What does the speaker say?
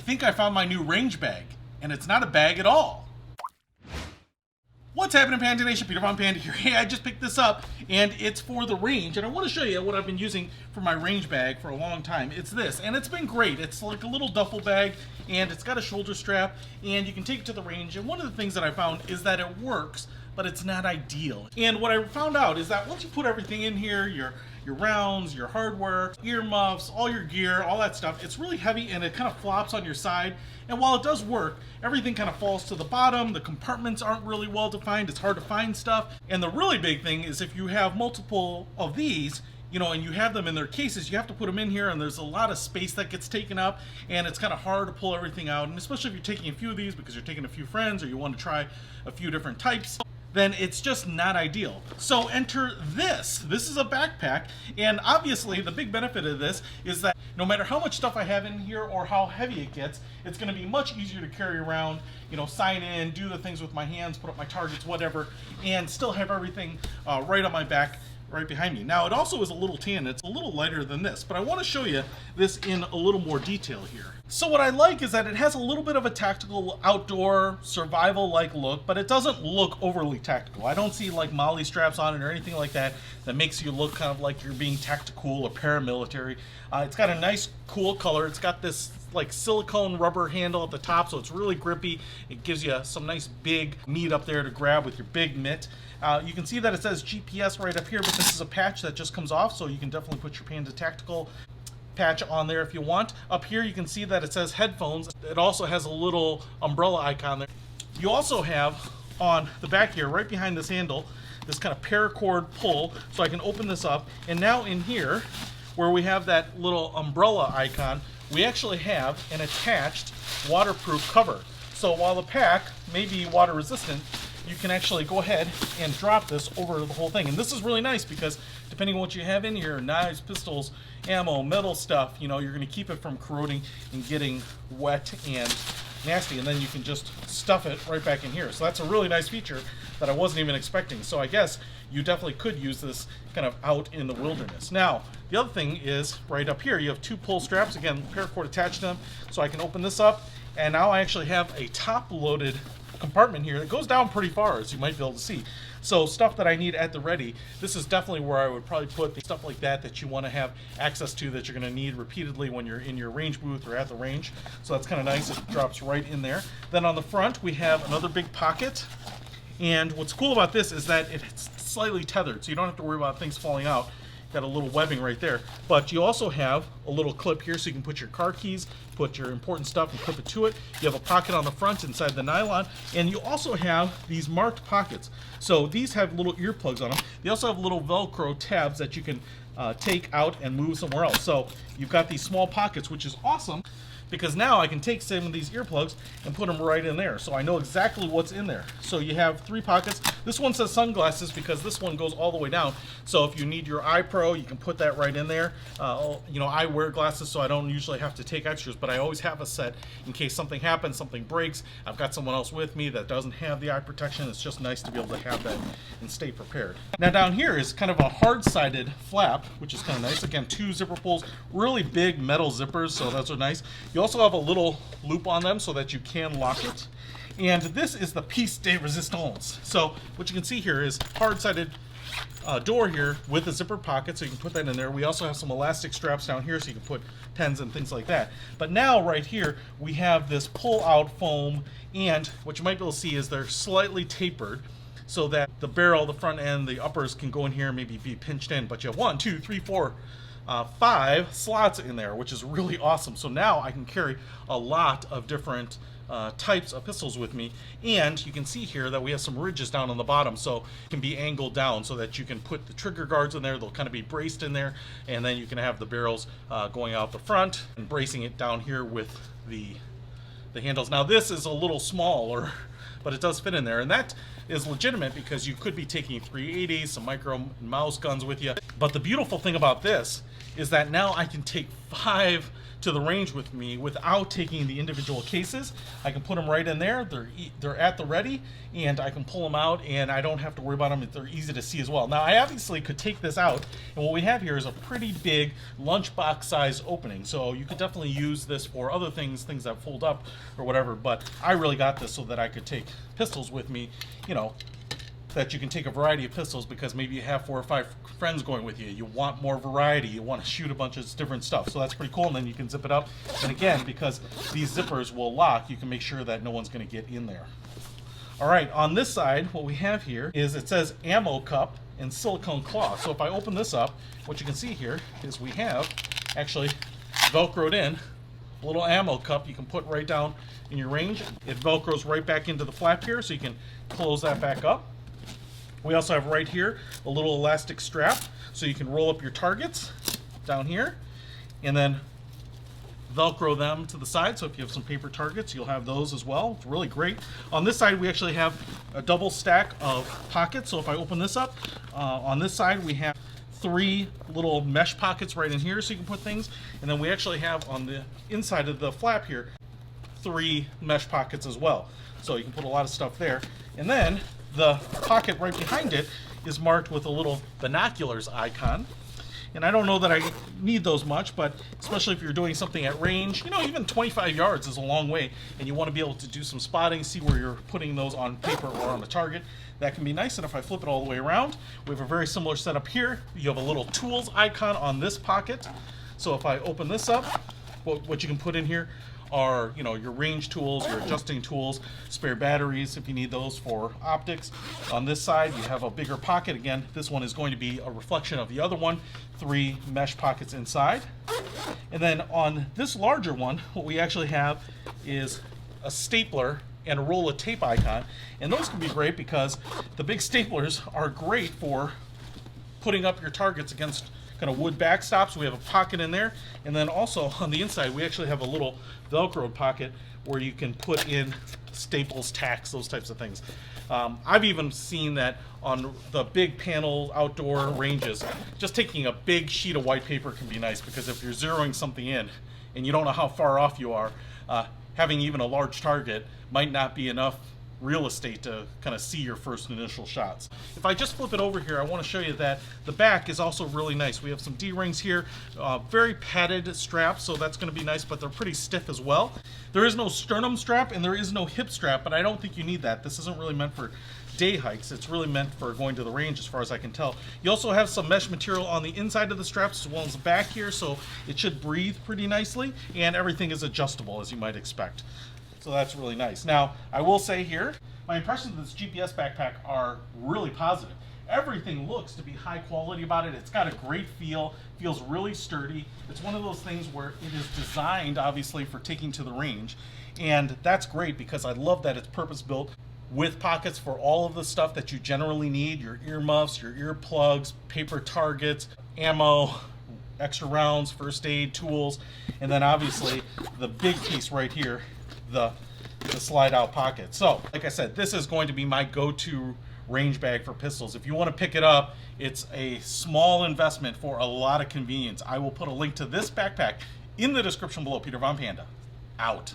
think I found my new range bag, and it's not a bag at all. What's happening, Panda Nation? Peter Von Panda here. Hey, I just picked this up, and it's for the range, and I want to show you what I've been using for my range bag for a long time. It's this, and it's been great. It's like a little duffel bag, and it's got a shoulder strap, and you can take it to the range, and one of the things that I found is that it works, but it's not ideal. And what I found out is that once you put everything in here, your rounds, your hardware, earmuffs, all your gear, all that stuff, it's really heavy and it kind of flops on your side. And while it does work, everything kind of falls to the bottom. The compartments aren't really well defined. It's hard to find stuff. And the really big thing is if you have multiple of these, you know, and you have them in their cases, you have to put them in here, and there's a lot of space that gets taken up, and it's kind of hard to pull everything out. And especially if you're taking a few of these because you're taking a few friends or you want to try a few different types, then it's just not ideal. So enter this. This is a backpack, and obviously the big benefit of this is that no matter how much stuff I have in here or how heavy it gets, it's gonna be much easier to carry around, you know, sign in, do the things with my hands, put up my targets, whatever, and still have everything right on my back, right behind me. Now, it also is a little tan. It's a little lighter than this, but I want to show you this in a little more detail here. So what I like is that it has a little bit of a tactical, outdoor, survival-like look, but it doesn't look overly tactical. I don't see like molly straps on it or anything like that that makes you look kind of like you're being tactical or paramilitary. It's got a nice, cool color. It's got this like silicone rubber handle at the top, so it's really grippy. It gives you some nice big meat up there to grab with your big mitt. You can see that it says G.P.S. right up here, but this is a patch that just comes off, so you can definitely put your Panda Tactical patch on there if you want. Up here you can see that it says headphones. It also has a little umbrella icon there. You also have on the back here, right behind this handle, this kind of paracord pull, so I can open this up, and now in here, where we have that little umbrella icon, we actually have an attached waterproof cover. So while the pack may be water resistant, you can actually go ahead and drop this over the whole thing. And this is really nice because depending on what you have in here, knives, pistols, ammo, metal stuff, you know, you're going to keep it from corroding and getting wet and nasty, and then you can just stuff it right back in here. So that's a really nice feature that I wasn't even expecting. So I guess you definitely could use this kind of out in the wilderness. Now, the other thing is right up here, you have two pull straps, again, paracord attached to them, so I can open this up, and now I actually have a top-loaded compartment here that goes down pretty far, as you might be able to see. So stuff that I need at the ready, this is definitely where I would probably put the stuff like that that you want to have access to, that you're going to need repeatedly when you're in your range booth or at the range. So that's kind of nice. It drops right in there. Then on the front we have another big pocket, and what's cool about this is that it's slightly tethered, so you don't have to worry about things falling out. Got a little webbing right there, but you also have a little clip here so you can put your car keys, put your important stuff and clip it to it. You have a pocket on the front inside the nylon, and you also have these marked pockets. So these have little earplugs on them. They also have little Velcro tabs that you can take out and move somewhere else. So you've got these small pockets, which is awesome, because now I can take some of these earplugs and put them right in there, so I know exactly what's in there. So you have three pockets. This one says sunglasses because this one goes all the way down, so if you need your eye pro, you can put that right in there. You know, I wear glasses, so I don't usually have to take extras, but I always have a set in case something happens, something breaks. I've got someone else with me that doesn't have the eye protection. It's just nice to be able to have that and stay prepared. Now down here is kind of a hard-sided flap, which is kind of nice. Again, two zipper pulls, really big metal zippers, so those are nice. You also have a little loop on them so that you can lock it. And this is the piece de resistance. So what you can see here is hard-sided door here with a zipper pocket, so you can put that in there. We also have some elastic straps down here so you can put pens and things like that. But now right here we have this pull-out foam, and what you might be able to see is they're slightly tapered so that the barrel, the front end, the uppers can go in here and maybe be pinched in. But you have 1, 2, 3, 4, 5 slots in there, which is really awesome. So now I can carry a lot of different types of pistols with me, and you can see here that we have some ridges down on the bottom, so it can be angled down so that you can put the trigger guards in there. They'll kind of be braced in there, and then you can have the barrels going out the front and bracing it down here with the handles. Now this is a little smaller, but it does fit in there, and that is legitimate because you could be taking 380s, some micro mouse guns with you. But the beautiful thing about this is that now I can take 5 to the range with me without taking the individual cases. I can put them right in there. They're at the ready, and I can pull them out, and I don't have to worry about them. They're easy to see as well. Now, I obviously could take this out, and what we have here is a pretty big lunchbox size opening. So you could definitely use this for other things that fold up or whatever. But I really got this so that I could take pistols with me, you know, that you can take a variety of pistols, because maybe you have 4 or 5 friends going with you. You want more variety. You want to shoot a bunch of different stuff. So that's pretty cool. And then you can zip it up. And again, because these zippers will lock, you can make sure that no one's going to get in there. All right, on this side, what we have here is, it says ammo cup and silicone claw. So if I open this up, what you can see here is we have actually Velcroed in a little ammo cup you can put right down in your range. It Velcros right back into the flap here, so you can close that back up. We also have right here a little elastic strap, so you can roll up your targets down here and then Velcro them to the side. So if you have some paper targets, you'll have those as well. It's really great. On this side, we actually have a double stack of pockets. So if I open this up, on this side we have 3 little mesh pockets right in here, so you can put things. And then we actually have on the inside of the flap here 3 mesh pockets as well. So you can put a lot of stuff there. And then the pocket right behind it is marked with a little binoculars icon. And I don't know that I need those much, but especially if you're doing something at range, you know, even 25 yards is a long way, and you want to be able to do some spotting, see where you're putting those on paper or on a target. That can be nice. And if I flip it all the way around, we have a very similar setup here. You have a little tools icon on this pocket. So if I open this up, what you can put in here are, you know, your range tools, your adjusting tools, spare batteries if you need those for optics. On this side, you have a bigger pocket. Again, this one is going to be a reflection of the other one, 3 mesh pockets inside. And then on this larger one, what we actually have is a stapler and a roll of tape icon. And those can be great because the big staplers are great for putting up your targets against kind of wood backstops. We have a pocket in there, and then also on the inside we actually have a little Velcro pocket where you can put in staples, tacks, those types of things. I've even seen that on the big panel outdoor ranges, just taking a big sheet of white paper can be nice, because if you're zeroing something in and you don't know how far off you are, having even a large target might not be enough real estate to kind of see your first initial shots. If I just flip it over here, I want to show you that the back is also really nice. We have some D-rings here, very padded straps, so that's going to be nice, but they're pretty stiff as well. There is no sternum strap and there is no hip strap, but I don't think you need that. This isn't really meant for day hikes. It's really meant for going to the range, as far as I can tell. You also have some mesh material on the inside of the straps as well as the back here, so it should breathe pretty nicely, and everything is adjustable, as you might expect. So that's really nice. Now, I will say here, my impressions of this G.P.S. backpack are really positive. Everything looks to be high quality about it. It's got a great feel, feels really sturdy. It's one of those things where it is designed, obviously, for taking to the range. And that's great, because I love that it's purpose-built with pockets for all of the stuff that you generally need, your earmuffs, your earplugs, paper targets, ammo, extra rounds, first aid, tools, and then obviously the big piece right here, the slide out pocket. So like I said, this is going to be my go-to range bag for pistols. If you want to pick it up, it's a small investment for a lot of convenience. I will put a link to this backpack in the description below. Peter Von Panda, out.